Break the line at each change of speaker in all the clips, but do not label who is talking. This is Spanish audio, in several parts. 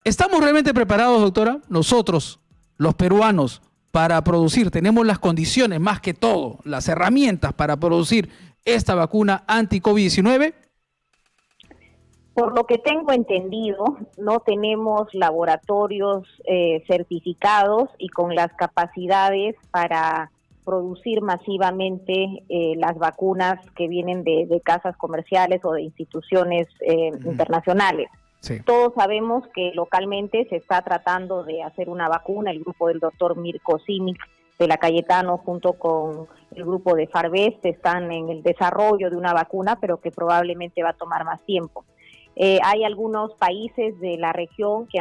¿Estamos realmente preparados, doctora? Nosotros, los peruanos, para producir, tenemos las condiciones, más que todo, las herramientas para producir esta vacuna anti-COVID-19.
Por lo que tengo entendido, no tenemos laboratorios certificados y con las capacidades para producir masivamente las vacunas que vienen de casas comerciales o de instituciones internacionales.
Sí.
Todos sabemos que localmente se está tratando de hacer una vacuna. El grupo del doctor Mirko Simic de la Cayetano junto con el grupo de Farvest están en el desarrollo de una vacuna, pero que probablemente va a tomar más tiempo. Hay algunos países de la región que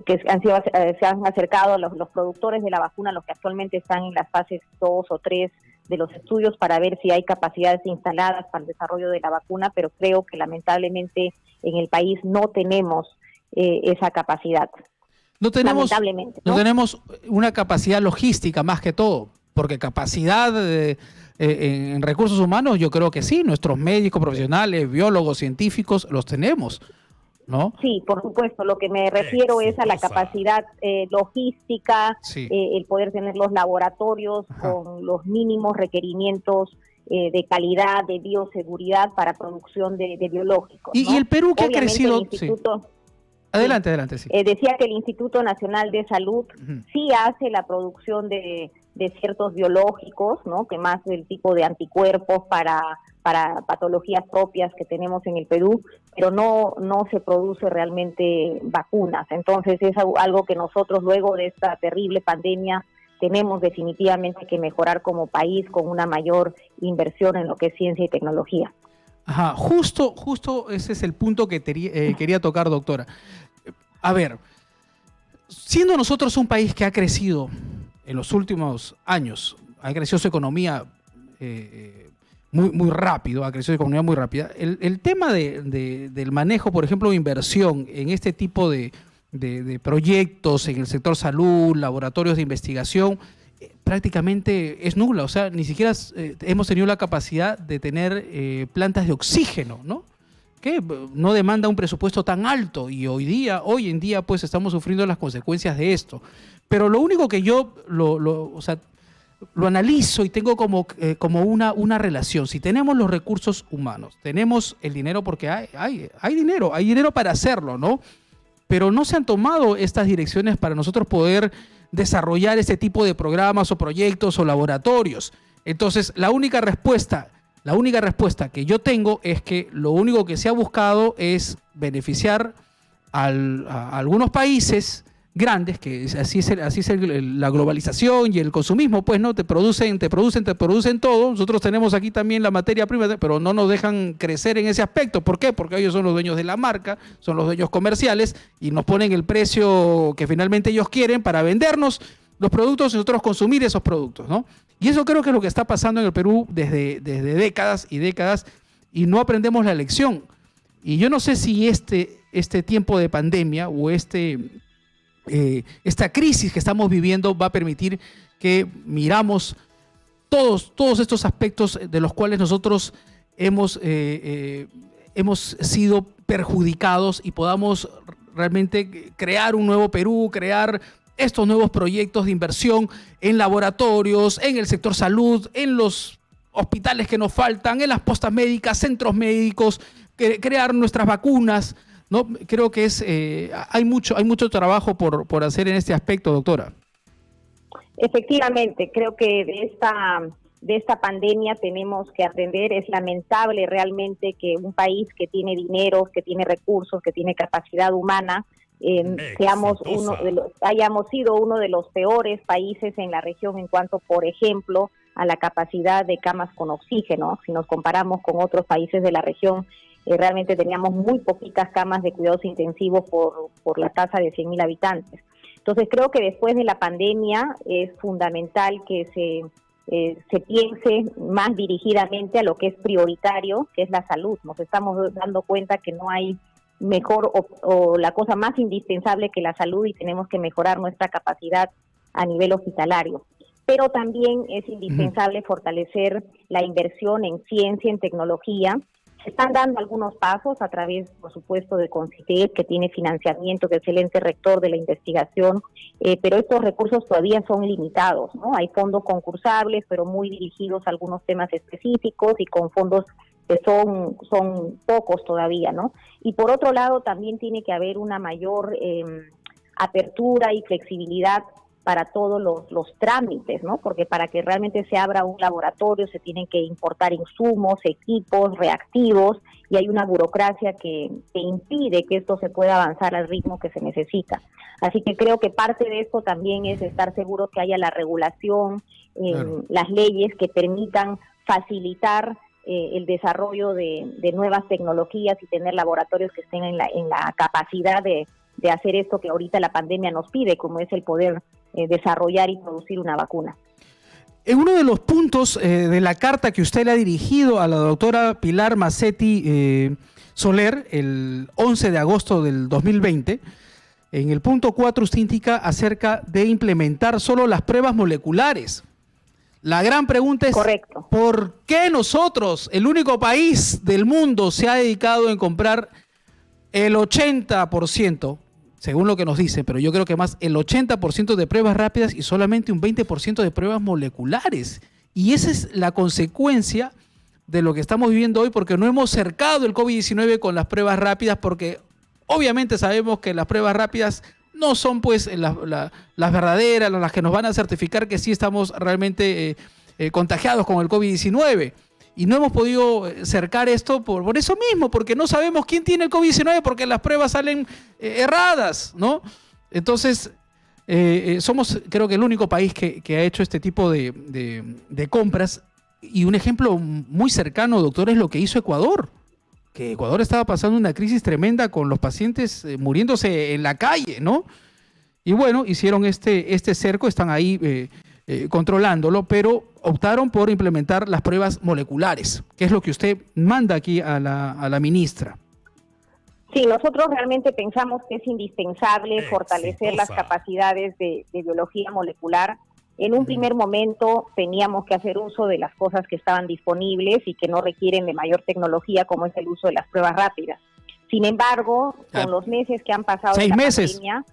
se han acercado a los productores de la vacuna, los que actualmente están en las fases 2 o 3 de los estudios para ver si hay capacidades instaladas para el desarrollo de la vacuna, pero creo que lamentablemente en el país no tenemos esa capacidad.
No tenemos una capacidad logística más que todo, porque capacidad en recursos humanos yo creo que sí, nuestros médicos profesionales, biólogos, científicos los tenemos, ¿no?
Sí, por supuesto, lo que me refiero es a la capacidad logística,
sí.
El poder tener los laboratorios con los mínimos requerimientos de calidad, de bioseguridad para producción de biológicos.
Y el Perú que
obviamente
ha crecido...
El instituto,
Adelante, sí.
Decía que el Instituto Nacional de Salud sí hace la producción de ciertos biológicos, ¿no? Que más del tipo de anticuerpos para patologías propias que tenemos en el Perú, pero no se produce realmente vacunas. Entonces es algo que nosotros luego de esta terrible pandemia tenemos definitivamente que mejorar como país con una mayor inversión en lo que es ciencia y tecnología.
Ajá, justo ese es el punto que quería tocar, doctora. A ver, siendo nosotros un país que ha crecido en los últimos años, ha crecido su economía muy rápido, ha crecido su economía muy rápida, el tema del manejo, por ejemplo, de inversión en este tipo de proyectos en el sector salud, laboratorios de investigación, prácticamente es nula. O sea, ni siquiera hemos tenido la capacidad de tener plantas de oxígeno, ¿no? Que no demanda un presupuesto tan alto y hoy en día pues estamos sufriendo las consecuencias de esto. Pero lo único que yo lo analizo y tengo como una relación. Si tenemos los recursos humanos, tenemos el dinero porque hay dinero para hacerlo, ¿no? Pero no se han tomado estas direcciones para nosotros poder desarrollar este tipo de programas o proyectos o laboratorios. Entonces, la única respuesta que yo tengo es que lo único que se ha buscado es beneficiar a algunos países grandes, que así es la globalización y el consumismo, pues, ¿no? Te producen todo. Nosotros tenemos aquí también la materia prima, pero no nos dejan crecer en ese aspecto. ¿Por qué? Porque ellos son los dueños de la marca, son los dueños comerciales y nos ponen el precio que finalmente ellos quieren para vendernos los productos y nosotros consumir esos productos, ¿no? Y eso creo que es lo que está pasando en el Perú desde décadas y décadas y no aprendemos la lección. Y yo no sé si este tiempo de pandemia o esta crisis que estamos viviendo va a permitir que miramos todos estos aspectos de los cuales nosotros hemos sido perjudicados y podamos realmente crear un nuevo Perú, crear estos nuevos proyectos de inversión en laboratorios, en el sector salud, en los hospitales que nos faltan, en las postas médicas, centros médicos, crear nuestras vacunas, ¿no? Creo que hay mucho trabajo por hacer en este aspecto, doctora.
Efectivamente, creo que de esta pandemia tenemos que aprender. Es lamentable realmente que un país que tiene dinero, que tiene recursos, que tiene capacidad humana, hayamos sido uno de los peores países en la región en cuanto, por ejemplo, a la capacidad de camas con oxígeno. Si nos comparamos con otros países de la región, realmente teníamos muy poquitas camas de cuidados intensivos por la tasa de 100.000 habitantes. Entonces creo que después de la pandemia es fundamental que se piense más dirigidamente a lo que es prioritario, que es la salud. Nos estamos dando cuenta que no hay mejor o la cosa más indispensable que la salud y tenemos que mejorar nuestra capacidad a nivel hospitalario. Pero también es indispensable fortalecer la inversión en ciencia, en tecnología, Se están dando algunos pasos a través, por supuesto, de CONCITEC, que tiene financiamiento, que es el ente rector de la investigación, pero estos recursos todavía son limitados, ¿no? Hay fondos concursables, pero muy dirigidos a algunos temas específicos y con fondos que son pocos todavía, ¿no? Y por otro lado, también tiene que haber una mayor apertura y flexibilidad para todos los trámites, ¿no? Porque para que realmente se abra un laboratorio se tienen que importar insumos, equipos, reactivos, y hay una burocracia que impide que esto se pueda avanzar al ritmo que se necesita. Así que creo que parte de esto también es estar seguros que haya la regulación, claro, las leyes que permitan facilitar el desarrollo de nuevas tecnologías y tener laboratorios que estén en la capacidad de hacer esto que ahorita la pandemia nos pide, como es el poder desarrollar y producir una vacuna.
En uno de los puntos de la carta que usted le ha dirigido a la doctora Pilar Massetti Soler, el 11 de agosto del 2020, en el punto 4 usted indica acerca de implementar solo las pruebas moleculares. La gran pregunta es, correcto, ¿por qué nosotros, el único país del mundo, se ha dedicado en comprar el 80%, según lo que nos dicen, pero yo creo que más, el 80% de pruebas rápidas y solamente un 20% de pruebas moleculares? Y esa es la consecuencia de lo que estamos viviendo hoy, porque no hemos cercado el COVID-19 con las pruebas rápidas, porque obviamente sabemos que las pruebas rápidas no son pues las verdaderas, las que nos van a certificar que sí estamos realmente contagiados con el COVID-19. Y no hemos podido cercar esto por eso mismo, porque no sabemos quién tiene el COVID-19, porque las pruebas salen erradas, ¿no? Entonces, somos creo que el único país que ha hecho este tipo de compras. Y un ejemplo muy cercano, doctor, es lo que hizo Ecuador. Que Ecuador estaba pasando una crisis tremenda con los pacientes muriéndose en la calle, ¿no? Y bueno, hicieron este cerco, están ahí controlándolo, pero optaron por implementar las pruebas moleculares, que es lo que usted manda aquí a la ministra.
Sí, nosotros realmente pensamos que es indispensable fortalecer las capacidades de biología molecular. En un primer momento teníamos que hacer uso de las cosas que estaban disponibles y que no requieren de mayor tecnología, como es el uso de las pruebas rápidas. Sin embargo, con los meses que han pasado de la pandemia,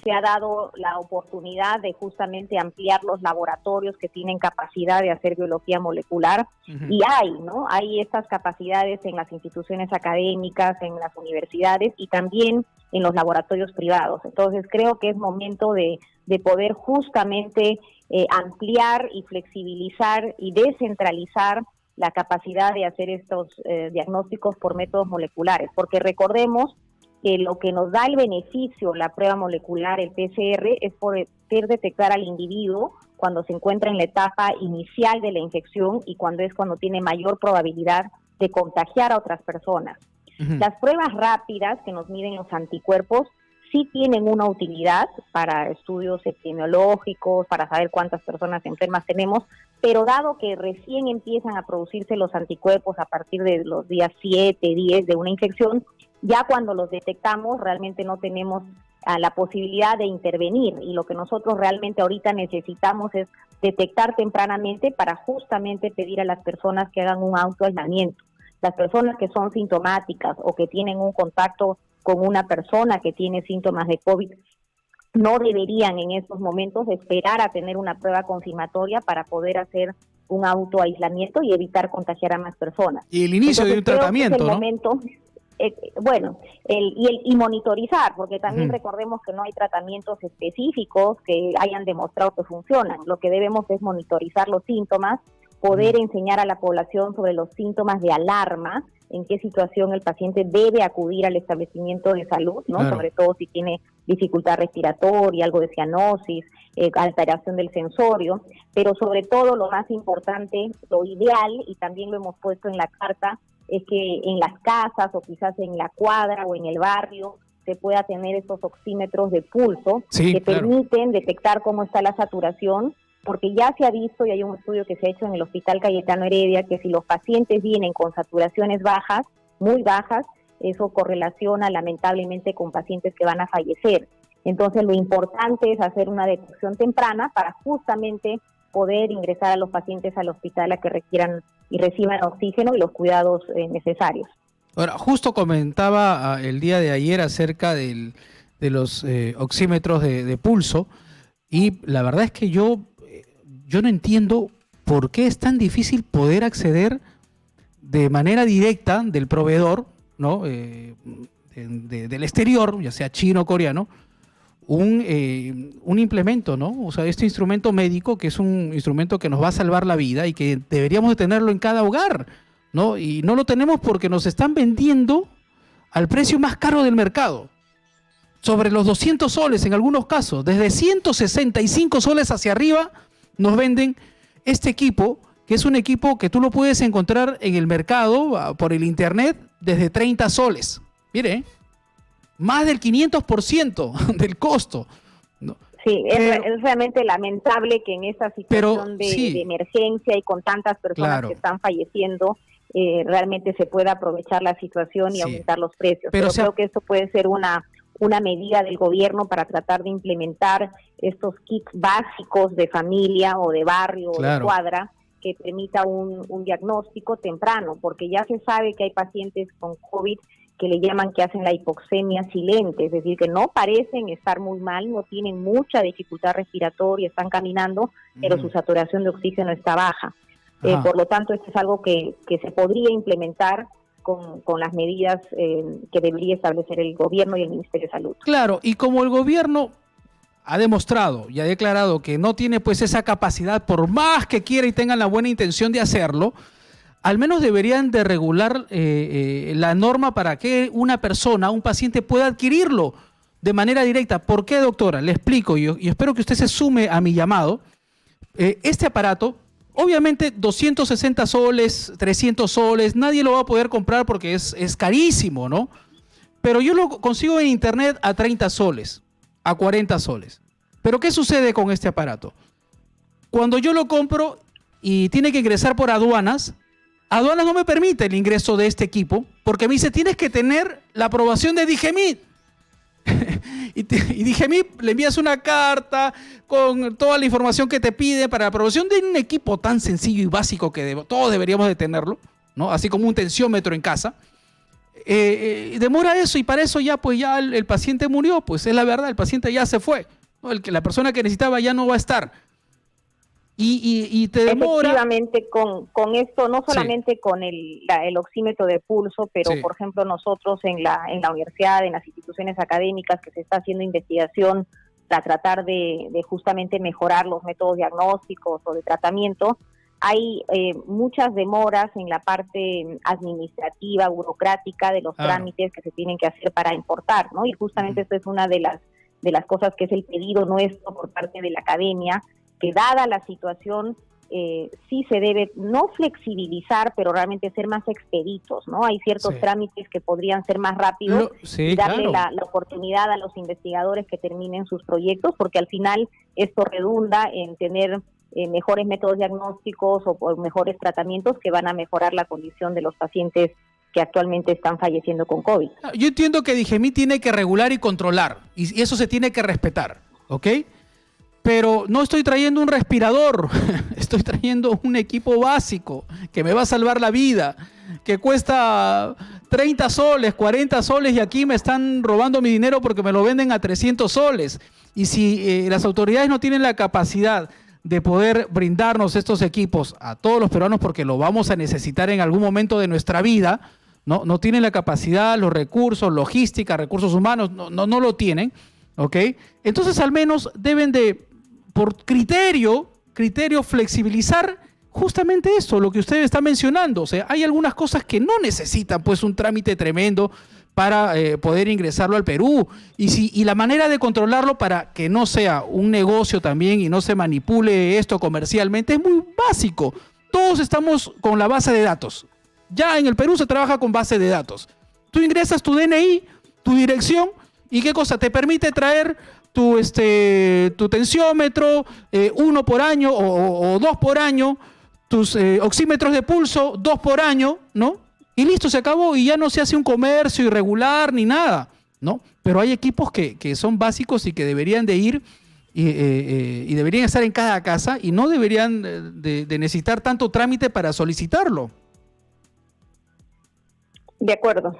se ha dado la oportunidad de justamente ampliar los laboratorios que tienen capacidad de hacer biología molecular, y hay estas capacidades en las instituciones académicas, en las universidades y también en los laboratorios privados. Entonces creo que es momento de poder justamente ampliar y flexibilizar y descentralizar la capacidad de hacer estos diagnósticos por métodos moleculares, porque recordemos que lo que nos da el beneficio, la prueba molecular, el PCR, es poder detectar al individuo cuando se encuentra en la etapa inicial de la infección y cuando tiene mayor probabilidad de contagiar a otras personas. Las pruebas rápidas que nos miden los anticuerpos sí tienen una utilidad para estudios epidemiológicos, para saber cuántas personas enfermas tenemos, pero dado que recién empiezan a producirse los anticuerpos a partir de los días 7, 10 de una infección, ya cuando los detectamos realmente no tenemos la posibilidad de intervenir, y lo que nosotros realmente ahorita necesitamos es detectar tempranamente para justamente pedir a las personas que hagan un autoaislamiento. Las personas que son sintomáticas o que tienen un contacto con una persona que tiene síntomas de COVID no deberían en estos momentos esperar a tener una prueba confirmatoria para poder hacer un autoaislamiento y evitar contagiar a más personas.
Y el inicio de un tratamiento, ¿no?
Momento, y monitorizar, porque también recordemos que no hay tratamientos específicos que hayan demostrado que funcionan. Lo que debemos es monitorizar los síntomas, poder enseñar a la población sobre los síntomas de alarma, en qué situación el paciente debe acudir al establecimiento de salud, ¿no? Claro. Sobre todo si tiene dificultad respiratoria, algo de cianosis, alteración del sensorio, pero sobre todo lo más importante, lo ideal, y también lo hemos puesto en la carta, es que en las casas o quizás en la cuadra o en el barrio se pueda tener estos oxímetros de pulso que permiten detectar cómo está la saturación, porque ya se ha visto, y hay un estudio que se ha hecho en el Hospital Cayetano Heredia, que si los pacientes vienen con saturaciones bajas, muy bajas, eso correlaciona lamentablemente con pacientes que van a fallecer. Entonces lo importante es hacer una detección temprana para justamente poder ingresar a los pacientes al hospital a que requieran y reciban oxígeno y los cuidados necesarios.
Ahora, justo comentaba el día de ayer acerca de los oxímetros de pulso, y la verdad es que yo no entiendo por qué es tan difícil poder acceder de manera directa del proveedor, ¿no? Del exterior, ya sea chino o coreano, un implemento, ¿no? O sea, este instrumento médico, que es un instrumento que nos va a salvar la vida y que deberíamos de tenerlo en cada hogar, ¿no? Y no lo tenemos porque nos están vendiendo al precio más caro del mercado, sobre los 200 soles en algunos casos, desde 165 soles hacia arriba nos venden este equipo, que es un equipo que tú lo puedes encontrar en el mercado por el internet desde 30 soles. Mire, más del 500% del costo, ¿no?
Sí, es realmente lamentable que en esta situación de emergencia y con tantas personas que están falleciendo, realmente se pueda aprovechar la situación y aumentar los precios. Pero creo que esto puede ser una medida del gobierno para tratar de implementar estos kits básicos de familia o de barrio o de cuadra que permita un diagnóstico temprano, porque ya se sabe que hay pacientes con COVID que le llaman que hacen la hipoxemia silente, es decir, que no parecen estar muy mal, no tienen mucha dificultad respiratoria, están caminando, pero su saturación de oxígeno está baja. Por lo tanto, esto es algo que se podría implementar con las medidas que debería establecer el gobierno y el Ministerio de Salud.
Claro, y como el gobierno ha demostrado y ha declarado que no tiene pues esa capacidad, por más que quiera y tengan la buena intención de hacerlo, al menos deberían de regular la norma para que una persona, un paciente, pueda adquirirlo de manera directa. ¿Por qué, doctora? Le explico y espero que usted se sume a mi llamado. Este aparato, obviamente 260 soles, 300 soles, nadie lo va a poder comprar porque es carísimo, ¿no? Pero yo lo consigo en internet a 30 soles, a 40 soles. ¿Pero qué sucede con este aparato? Cuando yo lo compro y tiene que ingresar por aduanas no me permite el ingreso de este equipo porque me dice, tienes que tener la aprobación de Digemid. y Digemid le envías una carta con toda la información que te pide para la aprobación de un equipo tan sencillo y básico que todos deberíamos de tenerlo, ¿no? Así como un tensiómetro en casa. Demora eso y para eso ya el paciente murió, pues es la verdad, el paciente ya se fue, ¿no? La persona que necesitaba ya no va a estar. Y te demora.
Efectivamente, con esto, no solamente con el oxímetro de pulso, pero por ejemplo nosotros en la universidad, en las instituciones académicas que se está haciendo investigación para tratar de justamente mejorar los métodos diagnósticos o de tratamiento, hay muchas demoras en la parte administrativa, burocrática de los trámites que se tienen que hacer para importar, ¿no? Y justamente esto es una de las cosas que es el pedido nuestro por parte de la academia, que dada la situación sí se debe no flexibilizar, pero realmente ser más expeditos, ¿no? Hay ciertos trámites que podrían ser más rápidos y darle la oportunidad a los investigadores que terminen sus proyectos, porque al final esto redunda en tener mejores métodos diagnósticos o mejores tratamientos que van a mejorar la condición de los pacientes que actualmente están falleciendo con COVID.
Yo entiendo que Digemid tiene que regular y controlar, y eso se tiene que respetar, ¿ok? Pero no estoy trayendo un respirador, estoy trayendo un equipo básico que me va a salvar la vida, que cuesta 30 soles, 40 soles y aquí me están robando mi dinero porque me lo venden a 300 soles. Y si las autoridades no tienen la capacidad de poder brindarnos estos equipos a todos los peruanos porque lo vamos a necesitar en algún momento de nuestra vida, no tienen la capacidad, los recursos, logística, recursos humanos, no lo tienen, ¿ok? Entonces al menos deben de, por criterio, flexibilizar justamente eso, lo que usted está mencionando. O sea, hay algunas cosas que no necesitan pues un trámite tremendo para poder ingresarlo al Perú. Y la manera de controlarlo para que no sea un negocio también y no se manipule esto comercialmente es muy básico. Todos estamos con la base de datos. Ya en el Perú se trabaja con base de datos. Tú ingresas tu DNI, tu dirección y ¿qué cosa? Te permite traer tu tensiómetro 1 por año o 2 por año, tus oxímetros de pulso 2 por año, ¿no? Y listo, se acabó y ya no se hace un comercio irregular ni nada, ¿no? Pero hay equipos que son básicos y que deberían de ir y deberían estar en cada casa y no deberían de necesitar tanto trámite para solicitarlo.
De acuerdo.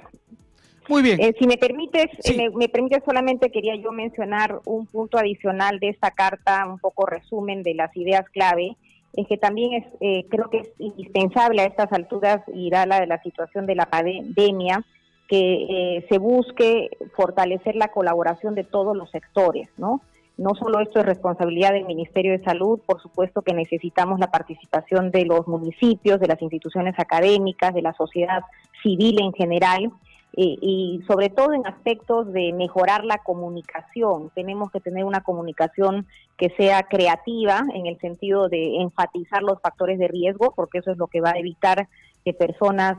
Muy bien.
Si me permites,
sí.
me permites, solamente quería yo mencionar un punto adicional de esta carta, un poco resumen de las ideas clave, es que también creo que es indispensable a estas alturas y dada la situación de la pandemia, que se busque fortalecer la colaboración de todos los sectores, ¿no? No solo esto es responsabilidad del Ministerio de Salud, por supuesto que necesitamos la participación de los municipios, de las instituciones académicas, de la sociedad civil en general, y sobre todo en aspectos de mejorar la comunicación. Tenemos que tener una comunicación que sea creativa en el sentido de enfatizar los factores de riesgo, porque eso es lo que va a evitar que personas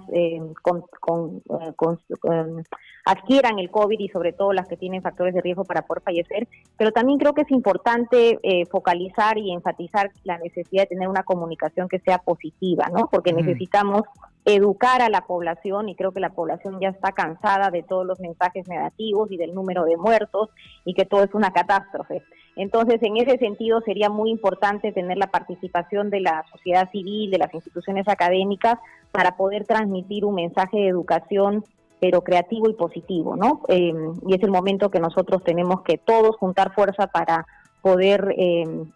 adquieran el COVID y sobre todo las que tienen factores de riesgo para poder fallecer, pero también creo que es importante focalizar y enfatizar la necesidad de tener una comunicación que sea positiva, ¿no? Porque necesitamos educar a la población y creo que la población ya está cansada de todos los mensajes negativos y del número de muertos y que todo es una catástrofe. Entonces, en ese sentido sería muy importante tener la participación de la sociedad civil, de las instituciones académicas, para poder transmitir un mensaje de educación, pero creativo y positivo, ¿no? Y es el momento que nosotros tenemos que todos juntar fuerza para poder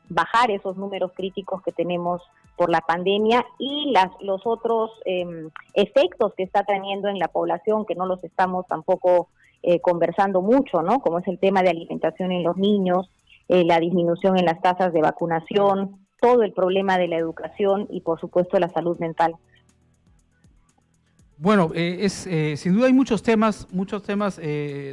bajar esos números críticos que tenemos por la pandemia y los otros efectos que está teniendo en la población, que no los estamos tampoco conversando mucho, ¿no? Como es el tema de alimentación en los niños, la disminución en las tasas de vacunación, todo el problema de la educación y por supuesto la salud mental.
Bueno, sin duda hay muchos temas,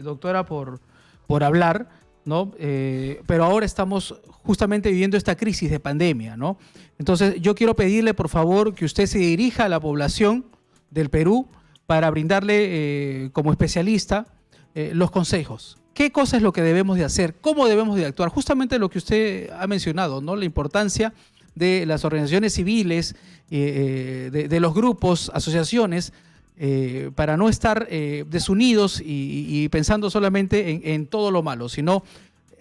doctora, por hablar, ¿no? Pero ahora estamos justamente viviendo esta crisis de pandemia, ¿no? Entonces yo quiero pedirle, por favor, que usted se dirija a la población del Perú para brindarle, como especialista, los consejos. ¿Qué cosa es lo que debemos de hacer? ¿Cómo debemos de actuar? Justamente lo que usted ha mencionado, ¿no? La importancia de las organizaciones civiles, de los grupos, asociaciones, para no estar desunidos y pensando solamente en todo lo malo, sino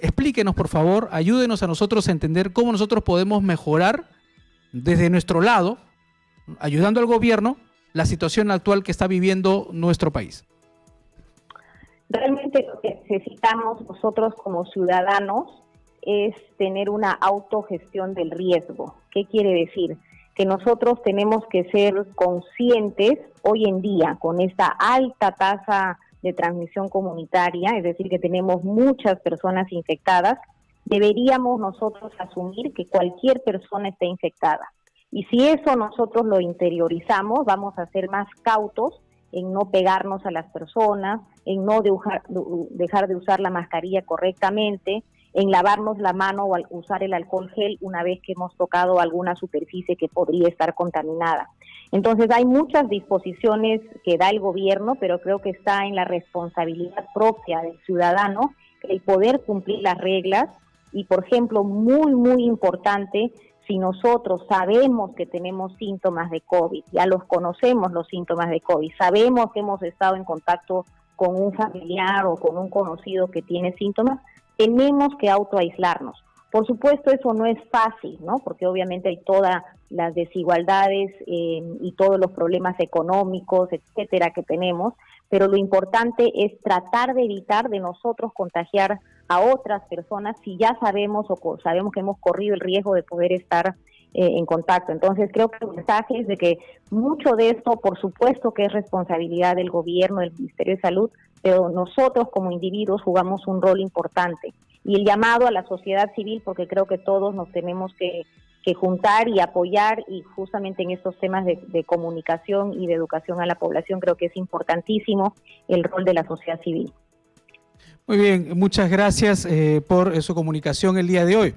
explíquenos, por favor, ayúdenos a nosotros a entender cómo nosotros podemos mejorar desde nuestro lado, ayudando al gobierno, la situación actual que está viviendo nuestro país.
Realmente lo que necesitamos nosotros como ciudadanos es tener una autogestión del riesgo. ¿Qué quiere decir? Que nosotros tenemos que ser conscientes hoy en día con esta alta tasa de transmisión comunitaria, es decir, que tenemos muchas personas infectadas, deberíamos nosotros asumir que cualquier persona está infectada. Y si eso nosotros lo interiorizamos, vamos a ser más cautos en no pegarnos a las personas, en no dejar de usar la mascarilla correctamente, en lavarnos la mano o usar el alcohol gel una vez que hemos tocado alguna superficie que podría estar contaminada. Entonces hay muchas disposiciones que da el gobierno, pero creo que está en la responsabilidad propia del ciudadano el poder cumplir las reglas y, por ejemplo, muy importante, si nosotros sabemos que tenemos síntomas de COVID, ya los conocemos los síntomas de COVID, sabemos que hemos estado en contacto con un familiar o con un conocido que tiene síntomas, tenemos que autoaislarnos. Por supuesto, eso no es fácil, ¿no? Porque obviamente hay todas las desigualdades y todos los problemas económicos, etcétera, que tenemos, pero lo importante es tratar de evitar de nosotros contagiar a otras personas si ya sabemos sabemos que hemos corrido el riesgo de poder estar en contacto. Entonces creo que el mensaje es de que mucho de esto, por supuesto que es responsabilidad del gobierno, del Ministerio de Salud, pero nosotros como individuos jugamos un rol importante. Y el llamado a la sociedad civil, porque creo que todos nos tenemos que juntar y apoyar, y justamente en estos temas de comunicación y de educación a la población, creo que es importantísimo el rol de la sociedad civil.
Muy bien, muchas gracias por su comunicación el día de hoy.